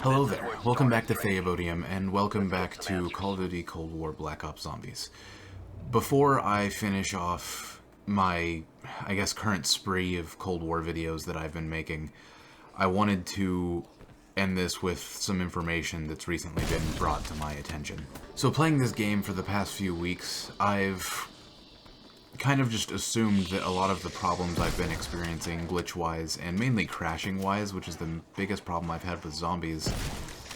Hello there, welcome back to Theobodium, and welcome back to Call of Duty Cold War Black Ops Zombies. Before I finish off my, current spree of Cold War videos that I've been making, I wanted to end this with some information that's recently been brought to my attention. So playing this game for the past few weeks, I've kind of just assumed that a lot of the problems I've been experiencing glitch-wise, and mainly crashing-wise, which is the biggest problem I've had with zombies,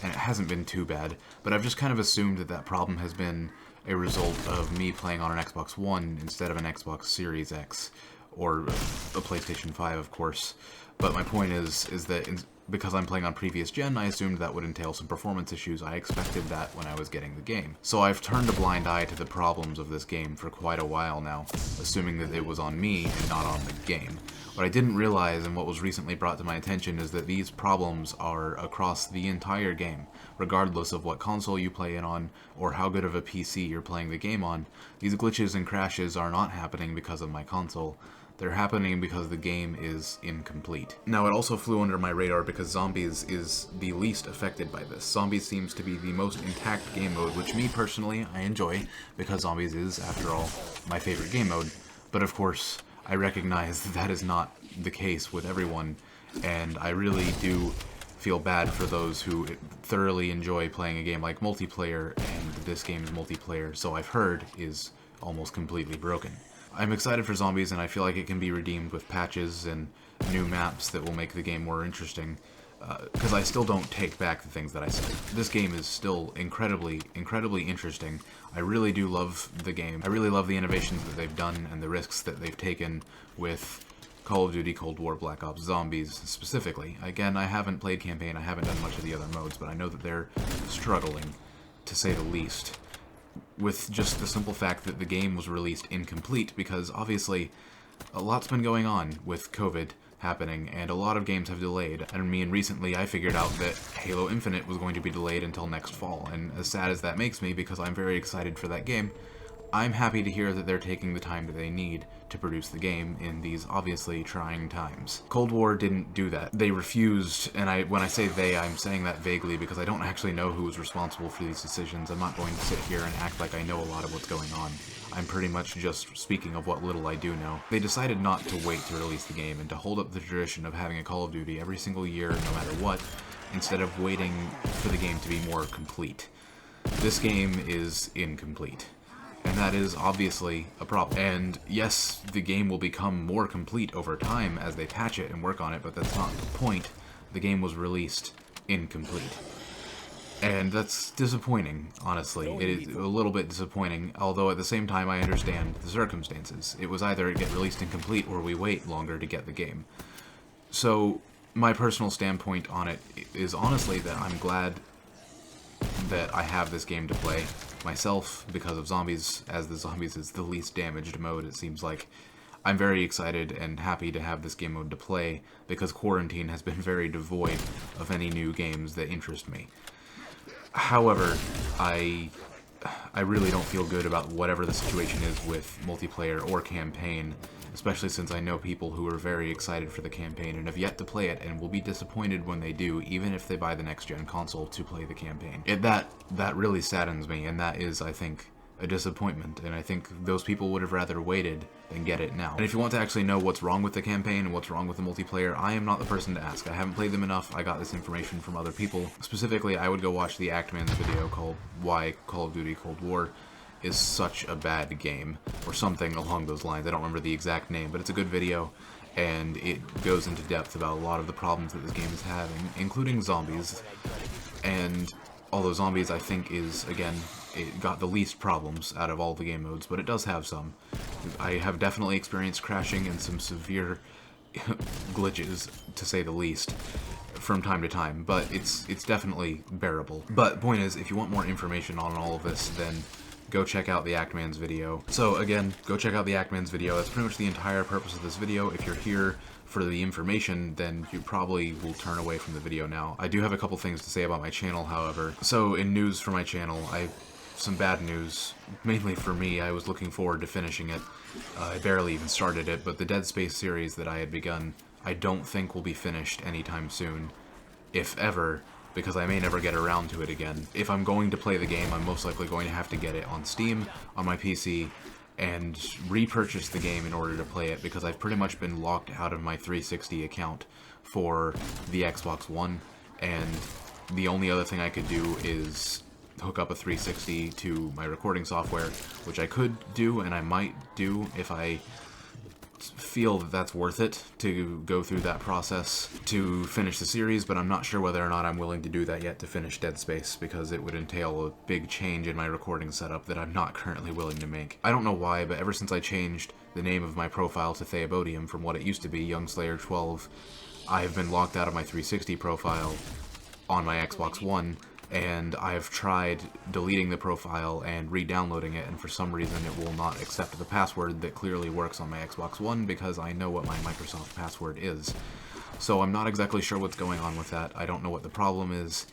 and it hasn't been too bad, but I've just kind of assumed that that problem has been a result of me playing on an Xbox One instead of an Xbox Series X, or a PlayStation 5, of course. But my point is that because I'm playing on previous gen, I assumed that would entail some performance issues. I expected that when I was getting the game. So I've turned a blind eye to the problems of this game for quite a while now, assuming that it was on me and not on the game. What I didn't realize, and what was recently brought to my attention, is that these problems are across the entire game. Regardless of what console you play it on, or how good of a PC you're playing the game on, these glitches and crashes are not happening because of my console. They're happening because the game is incomplete. Now, it also flew under my radar because Zombies is the least affected by this. Zombies seems to be the most intact game mode, which me personally, I enjoy, because Zombies is, after all, my favorite game mode. But of course, I recognize that is not the case with everyone, and I really do feel bad for those who thoroughly enjoy playing a game like multiplayer, and this game's multiplayer, so I've heard, is almost completely broken. I'm excited for Zombies, and I feel like it can be redeemed with patches and new maps that will make the game more interesting, because I still don't take back the things that I said. This game is still incredibly interesting. I really do love the game. I really love the innovations that they've done and the risks that they've taken with Call of Duty Cold War Black Ops Zombies specifically. Again, I haven't played campaign, I haven't done much of the other modes, but I know that they're struggling, to say the least, with just the simple fact that the game was released incomplete, because obviously a lot's been going on with COVID happening, and a lot of games have delayed. And recently I figured out that Halo Infinite was going to be delayed until next fall, and as sad as that makes me, because I'm very excited for that game, I'm happy to hear that they're taking the time that they need to produce the game in these obviously trying times. Cold War didn't do that. They refused, and when I say they, I'm saying that vaguely because I don't actually know who was responsible for these decisions. I'm not going to sit here and act like I know a lot of what's going on. I'm pretty much just speaking of what little I do know. They decided not to wait to release the game and to hold up the tradition of having a Call of Duty every single year, no matter what, instead of waiting for the game to be more complete. This game is incomplete. And that is obviously a problem. And yes, the game will become more complete over time as they patch it and work on it, but that's not the point. The game was released incomplete. And that's disappointing, honestly. It is a little bit disappointing, although at the same time I understand the circumstances. It was either it get released incomplete or we wait longer to get the game. So my personal standpoint on it is honestly that I'm glad that I have this game to play myself because of Zombies, as the Zombies is the least damaged mode, it seems like. I'm very excited and happy to have this game mode to play because quarantine has been very devoid of any new games that interest me. However, I really don't feel good about whatever the situation is with multiplayer or campaign, especially since I know people who are very excited for the campaign and have yet to play it and will be disappointed when they do, even if they buy the next-gen console to play the campaign. That really saddens me, and that is, I think, a disappointment, and I think those people would have rather waited than get it now. And if you want to actually know what's wrong with the campaign and what's wrong with the multiplayer, I am not the person to ask. I haven't played them enough. I got this information from other people. Specifically, I would go watch the Actman's video called Why Call of Duty Cold War is Such a Bad Game, or something along those lines. I don't remember the exact name, but it's a good video, and it goes into depth about a lot of the problems that this game is having, including Zombies. And although Zombies, I think, is, again, it got the least problems out of all the game modes, but it does have some. I have definitely experienced crashing and some severe glitches, to say the least, from time to time, but it's definitely bearable. But the point is, if you want more information on all of this, then go check out the Actman's video. So again, go check out the Actman's video. That's pretty much the entire purpose of this video. If you're here for the information, then you probably will turn away from the video now. I do have a couple things to say about my channel, however. So in news for my channel, some bad news, mainly for me. I was looking forward to finishing it. I barely even started it, but the Dead Space series that I had begun, I don't think will be finished anytime soon, if ever, because I may never get around to it again. If I'm going to play the game, I'm most likely going to have to get it on Steam, on my PC, and repurchase the game in order to play it, because I've pretty much been locked out of my 360 account for the Xbox One, and the only other thing I could do is hook up a 360 to my recording software, which I could do, and I might do if I feel that that's worth it to go through that process to finish the series, but I'm not sure whether or not I'm willing to do that yet to finish Dead Space, because it would entail a big change in my recording setup that I'm not currently willing to make. I don't know why, but ever since I changed the name of my profile to Theobodium from what it used to be, Youngslayer12, I have been locked out of my 360 profile on my Xbox One, and I've tried deleting the profile and re-downloading it, and for some reason it will not accept the password that clearly works on my Xbox One, because I know what my Microsoft password is. So I'm not exactly sure what's going on with that. I don't know what the problem is,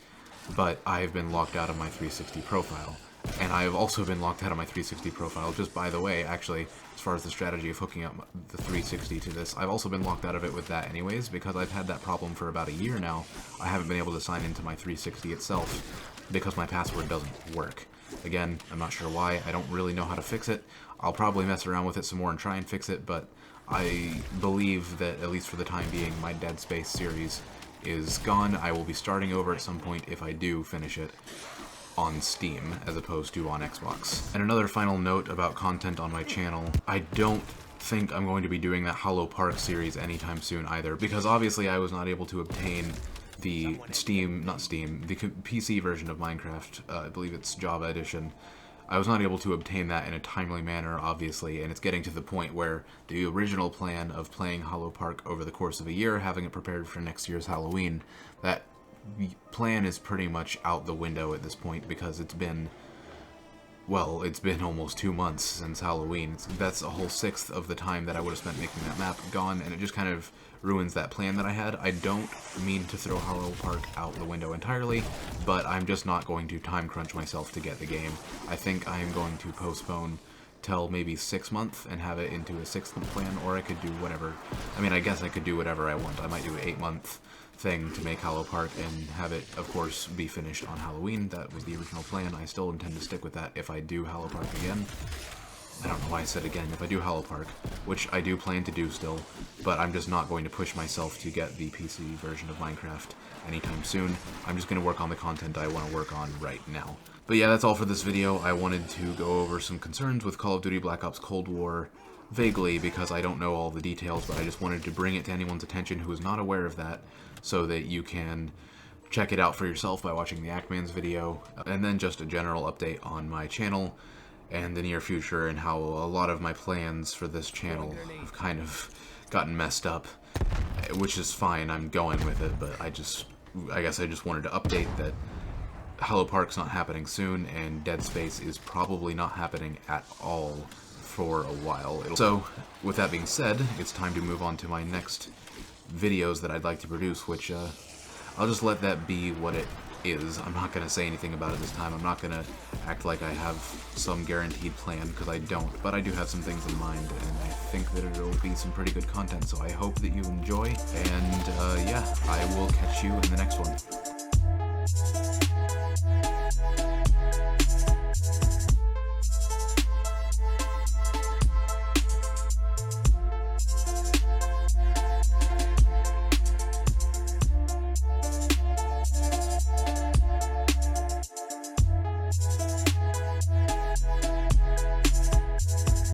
but I've been locked out of my 360 profile. And I have also been locked out of my 360 profile, just by the way, actually, as far as the strategy of hooking up the 360 to this, I've also been locked out of it with that anyways, because I've had that problem for about a year now. I haven't been able to sign into my 360 itself, because my password doesn't work. Again, I'm not sure why, I don't really know how to fix it. I'll probably mess around with it some more and try and fix it, but I believe that, at least for the time being, my Dead Space series is gone. I will be starting over at some point if I do finish it on Steam as opposed to on Xbox. And another final note about content on my channel, I don't think I'm going to be doing that Hollow Park series anytime soon either, because obviously I was not able to obtain the the PC version of Minecraft, I believe it's Java Edition. I was not able to obtain that in a timely manner, obviously, and it's getting to the point where the original plan of playing Hollow Park over the course of a year, having it prepared for next year's Halloween, that plan is pretty much out the window at this point, because it's been almost 2 months since Halloween. That's a whole sixth of the time that I would have spent making that map gone, and it just kind of ruins that plan that I had. I don't mean to throw Hollow Park out the window entirely, but I'm just not going to time crunch myself to get the game. I think I am going to postpone till maybe 6 months and have it into a 6-month plan, or I could do whatever. I mean, I guess I could do whatever I want. I might do an 8-month thing to make Hollow Park and have it, of course, be finished on Halloween. That was the original plan. I still intend to stick with that if I do Hollow Park again. I don't know why I said again. If I do Hollow Park, which I do plan to do still, but I'm just not going to push myself to get the PC version of Minecraft anytime soon. I'm just going to work on the content I want to work on right now. But yeah, that's all for this video. I wanted to go over some concerns with Call of Duty Black Ops Cold War vaguely, because I don't know all the details, but I just wanted to bring it to anyone's attention who is not aware of that, so that you can check it out for yourself by watching the Ackman's video, and then just a general update on my channel and the near future, and how a lot of my plans for this channel have kind of gotten messed up, which is fine, I'm going with it, but I guess I just wanted to update that Hollow Park's not happening soon, and Dead Space is probably not happening at all for a while. So, with that being said, it's time to move on to my next videos that I'd like to produce, which I'll just let that be what it is. I'm not going to say anything about it this time. I'm not going to act like I have some guaranteed plan, because I don't, but I do have some things in mind, and I think that it'll be some pretty good content, so I hope that you enjoy, and yeah, I will catch you in the next one.